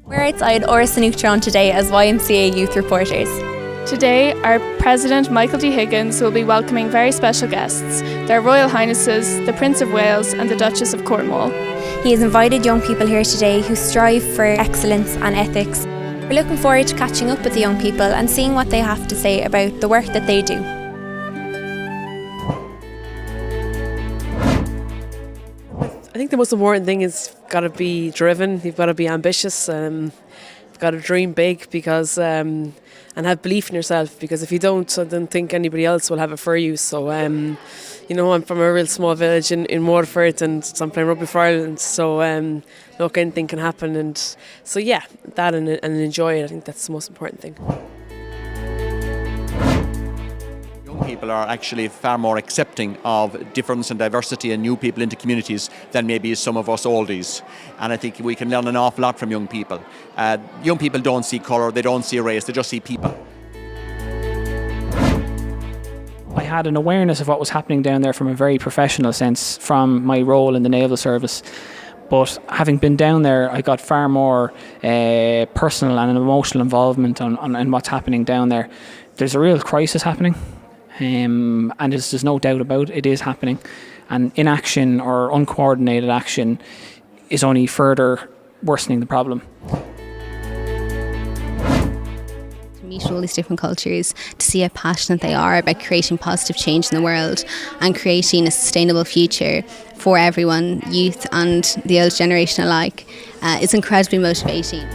We're outside Áras an Uachtaráin today as YMCA youth reporters. Today, our President Michael D. Higgins will be welcoming very special guests, their Royal Highnesses, the Prince of Wales and the Duchess of Cornwall. He has invited young people here today who strive for excellence and ethics. We're looking forward to catching up with the young people and seeing what they have to say about the work that they do. I think the most important thing is you've got to be driven, you've got to be ambitious, you've got to dream big because and have belief in yourself, because if you don't, I don't think anybody else will have it for you. So I'm from a real small village in Waterford, and so I'm playing rugby for Ireland, so look, anything can happen, and so yeah, that and enjoy it. I think that's the most important thing. People are actually far more accepting of difference and diversity and new people into communities than maybe some of us oldies. And I think we can learn an awful lot from young people. Young people don't see colour, they don't see race, they just see people. I had an awareness of what was happening down there from a very professional sense from my role in the Naval Service. But having been down there, I got far more personal and emotional involvement on what's happening down there. There's a real crisis happening. And there's no doubt about it is happening, and inaction or uncoordinated action is only further worsening the problem. To meet all these different cultures, to see how passionate they are about creating positive change in the world and creating a sustainable future for everyone, youth and the old generation alike, is incredibly motivating.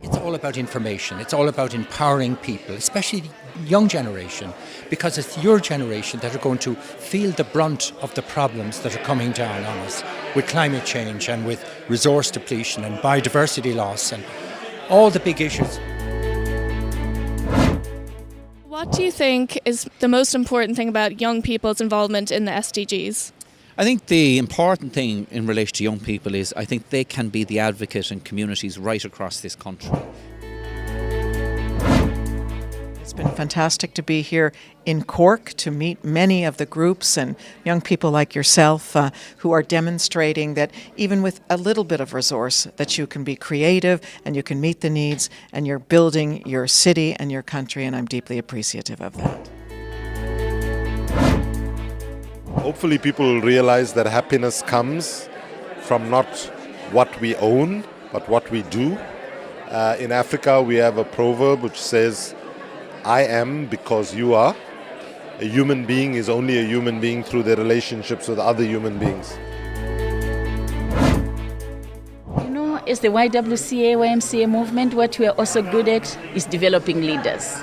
It's all about information. It's all about empowering people, especially the young generation, because it's your generation that are going to feel the brunt of the problems that are coming down on us with climate change and with resource depletion and biodiversity loss and all the big issues. What do you think is the most important thing about young people's involvement in the SDGs? I think the important thing in relation to young people is I think they can be the advocate in communities right across this country. It's been fantastic to be here in Cork to meet many of the groups and young people like yourself who are demonstrating that even with a little bit of resource that you can be creative and you can meet the needs and you're building your city and your country, and I'm deeply appreciative of that. Hopefully people realize that happiness comes from not what we own, but what we do. In Africa, we have a proverb which says, I am because you are. A human being is only a human being through their relationships with other human beings. As the YWCA, YMCA movement, what we are also good at is developing leaders.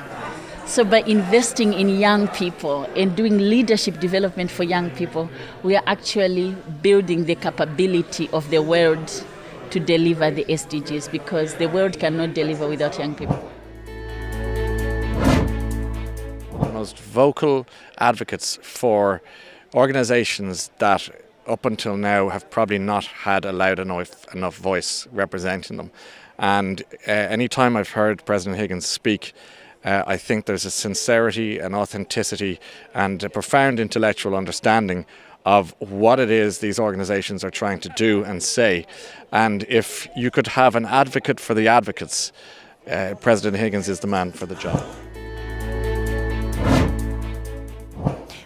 So by investing in young people and doing leadership development for young people, we are actually building the capability of the world to deliver the SDGs, because the world cannot deliver without young people. The most vocal advocates for organisations that up until now have probably not had a loud enough voice representing them. And any time I've heard President Higgins speak, I think there's a sincerity, an authenticity and a profound intellectual understanding of what it is these organisations are trying to do and say. And if you could have an advocate for the advocates, President Higgins is the man for the job.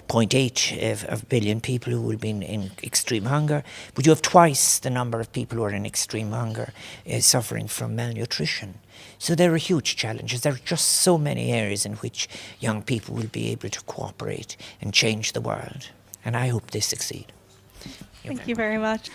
0.8 billion people who will be in extreme hunger, but you have twice the number of people who are in extreme hunger suffering from malnutrition. So there are huge challenges. There are just so many areas in which young people will be able to cooperate and change the world. And I hope they succeed. Thank you very much.